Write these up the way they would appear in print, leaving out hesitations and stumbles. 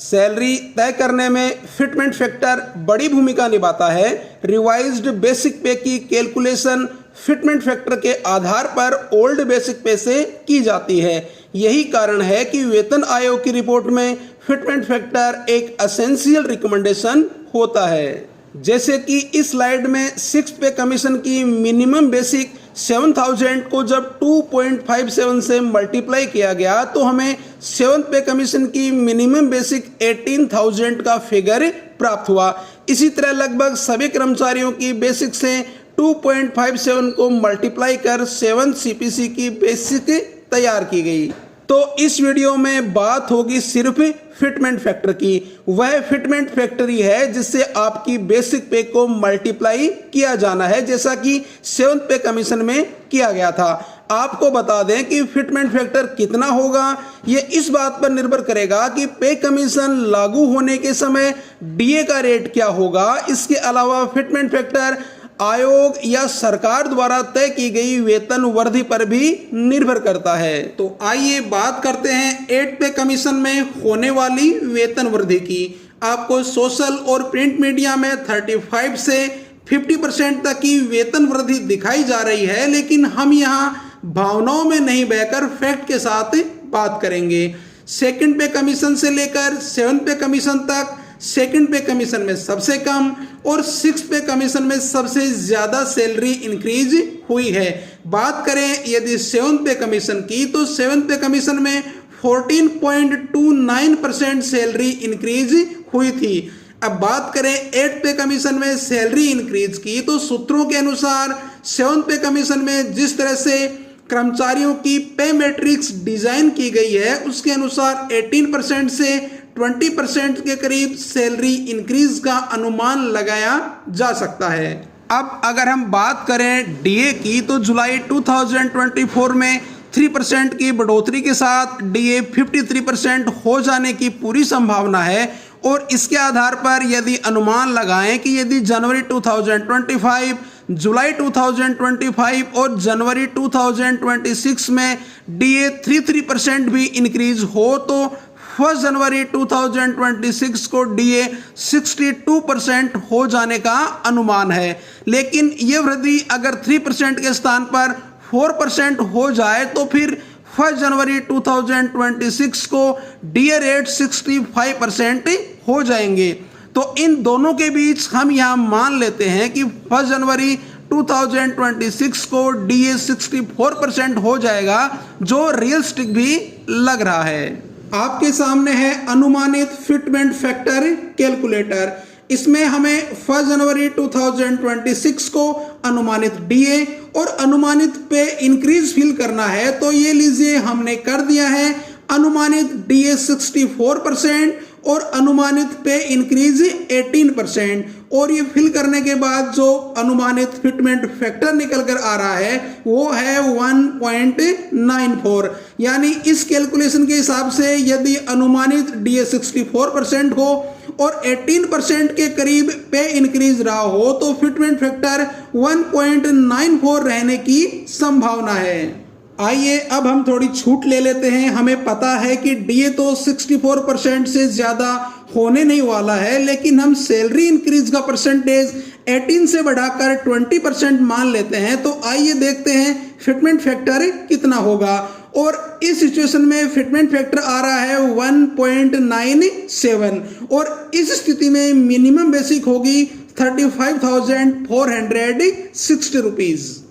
Salary तय करने में फिटमेंट फैक्टर बड़ी भूमिका निभाता है। रिवाइज्ड बेसिक पे की कैलकुलेशन फिटमेंट फैक्टर के आधार पर ओल्ड बेसिक पे से की जाती है। यही कारण है कि वेतन आयोग की रिपोर्ट में फिटमेंट फैक्टर एक एसेंशियल रिकमेंडेशन होता है। जैसे कि इस स्लाइड में 6th पे कमीशन की मिनिमम बेसिक 7000 को जब 2.57 से मल्टीप्लाई किया गया तो हमें 7th पे कमीशन की मिनिमम बेसिक 18,000 का फिगर प्राप्त हुआ। इसी तरह लगभग सभी कर्मचारियों की बेसिक से 2.57 को मल्टीप्लाई कर 7th CPC की बेसिक तैयार की गई। तो इस वीडियो में बात होगी सिर्फ फिटमेंट फैक्टर की। वह फिटमेंट फैक्टर ही है जिससे आपकी बेसिक पे को मल्टीप्लाई किया जाना है, जैसा कि 7th पे कमीशन में किया गया था। आपको बता दें कि फिटमेंट फैक्टर कितना होगा, ये इस बात पर निर्भर करेगा कि पे कमीशन लागू होने के समय डीए का रेट क्या होगा। इसके अलावा फिटमेंट फैक्टर आयोग या सरकार द्वारा तय की गई वेतन वृद्धि पर भी निर्भर करता है। तो आइए बात करते हैं 8th पे कमीशन में होने वाली वेतन वृद्धि की। आपको सोशल और प्रिंट मीडिया में 35 से 50% तक की वेतन वृद्धि दिखाई जा रही है, लेकिन हम यहाँ भावनाओं में नहीं बहकर फैक्ट के साथ बात करेंगे। 2nd पे कमीशन से लेकर 7th पे कमीशन तक 2nd पे कमीशन में सबसे कम और 6th पे कमीशन में सबसे ज्यादा सैलरी इंक्रीज हुई है। बात करें यदि 7th पे कमीशन की तो 7th पे कमीशन में 14.29% सैलरी इंक्रीज हुई थी। अब बात करें 8th पे कमीशन में सैलरी इंक्रीज की तो सूत्रों के अनुसार 7th पे कमीशन में जिस तरह से कर्मचारियों की पे मैट्रिक्स डिजाइन की गई है उसके अनुसार 18% से 20% के करीब सैलरी इंक्रीज का अनुमान लगाया जा सकता है। अब अगर हम बात करें डीए की तो जुलाई 2024 में 3% की बढ़ोतरी के साथ डीए 53% हो जाने की पूरी संभावना है। और इसके आधार पर यदि अनुमान लगाएं कि यदि जनवरी 2025, जुलाई 2025 और जनवरी 2026 में डीए 33% भी इंक्रीज हो तो 1 जनवरी 2026 को डीए 62% हो जाने का अनुमान है। लेकिन ये वृद्धि अगर 3% के स्थान पर 4% हो जाए तो फिर 1 जनवरी 2026 को डीए रेट 65% हो जाएंगे। तो इन दोनों के बीच हम यहाँ मान लेते हैं कि 1 जनवरी 2026 को डीए 64% हो जाएगा, जो रियलिस्टिक भी लग रहा है। आपके सामने है अनुमानित फिटमेंट फैक्टर कैलकुलेटर। इसमें हमें 1 जनवरी 2026 को अनुमानित डीए और अनुमानित पे इंक्रीज फिल करना है। तो ये लीजिए हमने कर दिया है। अनुमानित डीए 64% और अनुमानित पे इंक्रीज 18%। और ये फिल करने के बाद जो अनुमानित फिटमेंट फैक्टर निकल कर आ रहा है वो है 1.94। यानी इस कैलकुलेशन के हिसाब से यदि अनुमानित डीए 64% हो और 18% के करीब पे इंक्रीज रहा हो तो फिटमेंट फैक्टर 1.94 रहने की संभावना है। आइए अब हम थोड़ी छूट ले लेते हैं। हमें पता है कि डीए तो 64% से ज्यादा होने नहीं वाला है, लेकिन हम सैलरी इंक्रीज का परसेंटेज 18 से बढ़ाकर 20% मान लेते हैं। तो आइए देखते हैं फिटमेंट फैक्टर कितना होगा। और इस सिचुएशन में फिटमेंट फैक्टर आ रहा है 1.97 और इस स्थिति में मिनिमम बेसिक होगी 35,460 रुपीज।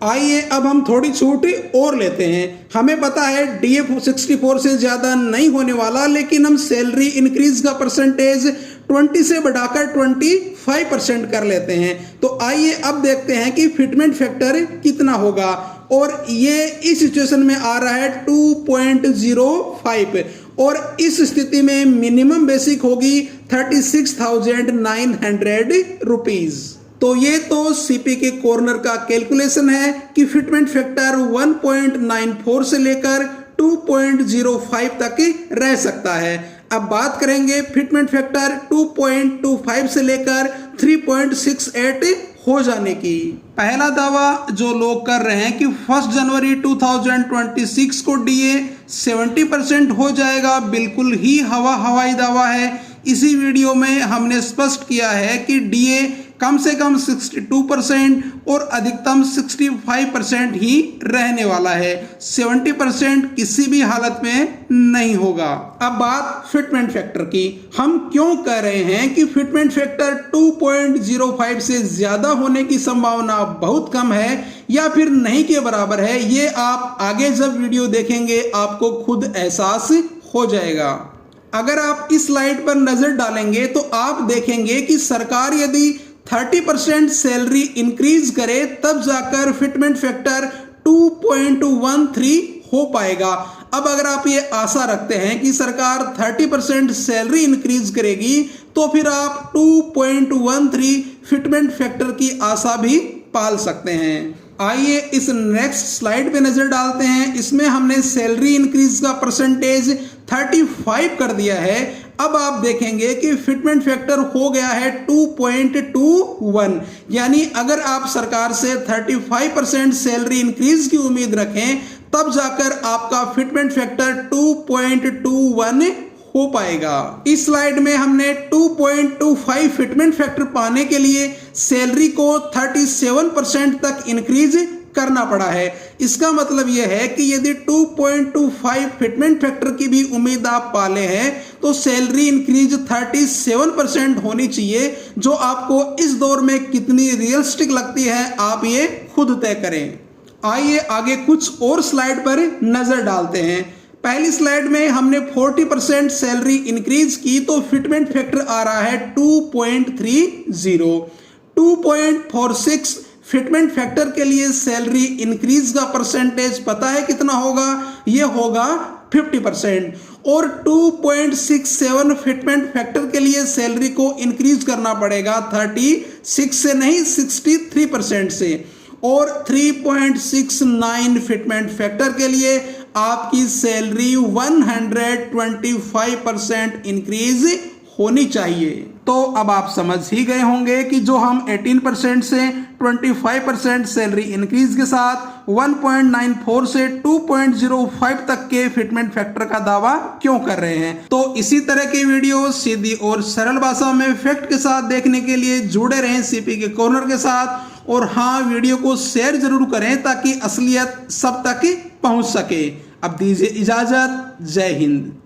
आइए अब हम थोड़ी छूट और लेते हैं। हमें पता है डीए 64 से ज्यादा नहीं होने वाला, लेकिन हम सैलरी इंक्रीज का परसेंटेज 20 से बढ़ाकर 25% कर लेते हैं। तो आइए अब देखते हैं कि फिटमेंट फैक्टर कितना होगा। और ये इस सिचुएशन में आ रहा है 2.05 और इस स्थिति में मिनिमम बेसिक होगी 36,900 रुपीज। तो ये तो सीपी के कॉर्नर का कैलकुलेशन है कि फिटमेंट फैक्टर 1.94 से लेकर 2.05 तक रह सकता है। अब बात करेंगे फिटमेंट फैक्टर 2.25 से लेकर 3.68 हो जाने की। पहला दावा जो लोग कर रहे हैं कि 1 जनवरी 2026 को डीए 70% हो जाएगा, बिल्कुल ही हवाई दावा है। इसी वीडियो में हमने स्पष्ट किया है कि डीए कम से कम 62% और अधिकतम 65% ही रहने वाला है, 70% किसी भी हालत में नहीं होगा। अब बात फिटमेंट फैक्टर की। हम क्यों कह रहे हैं कि फिटमेंट फैक्टर 2.05 से ज्यादा होने की संभावना बहुत कम है या फिर नहीं के बराबर है, ये आप आगे जब वीडियो देखेंगे आपको खुद एहसास हो जाएगा। अगर आप इस स्लाइड पर नजर डालेंगे तो आप देखेंगे कि सरकार यदि 30% सैलरी इंक्रीज करे तब जाकर फिटमेंट फैक्टर 2.13 हो पाएगा। अब अगर आप ये आशा रखते हैं कि सरकार 30% सैलरी इंक्रीज करेगी तो फिर आप 2.13 फिटमेंट फैक्टर की आशा भी पाल सकते हैं। आइए इस नेक्स्ट स्लाइड पे नजर डालते हैं। इसमें हमने सैलरी इंक्रीज का परसेंटेज 35 कर दिया है। अब आप देखेंगे कि फिटमेंट फैक्टर हो गया है 2.21, यानी अगर आप सरकार से 35% सैलरी इंक्रीज की उम्मीद रखें तब जाकर आपका फिटमेंट फैक्टर 2.21 हो पाएगा। इस स्लाइड में हमने 2.25 फिटमेंट फैक्टर पाने के लिए सैलरी को 37% तक इंक्रीज करना पड़ा है। इसका मतलब यह है कि यदि 2.25 फिटमेंट फैक्टर की भी उम्मीद आप पाले हैं तो सैलरी इंक्रीज 37% होनी चाहिए, जो आपको इस दौर में कितनी रियलिस्टिक लगती है आप ये खुद तय करें। आइए आगे कुछ और स्लाइड पर नजर डालते हैं। पहली स्लाइड में हमने 40% सैलरी इंक्रीज की तो फिटमेंट फैक्टर आ रहा है 2.30। 2.46 फिटमेंट फैक्टर के लिए सैलरी इंक्रीज का परसेंटेज पता है कितना होगा? यह होगा 50%। और 2.67 फिटमेंट फैक्टर के लिए सैलरी को इंक्रीज करना पड़ेगा 36 से नहीं 63% से। और 3.69 फिटमेंट फैक्टर के लिए आपकी सैलरी 125% इंक्रीज होनी चाहिए। तो अब आप समझ ही गए होंगे कि जो हम 18% से 25% सैलरी इंक्रीज के साथ 1.94 से 2.05 तक के फिटमेंट फैक्टर का दावा क्यों कर रहे हैं। तो इसी तरह की वीडियो सीधी और सरल भाषा में फैक्ट के साथ देखने के लिए जुड़े रहें सीपी के कॉर्नर के साथ। और हाँ, वीडियो को शेयर जरूर करें ताकि असलियत सब तक पहुंच सके। अब दीजिए इजाजत। जय हिंद।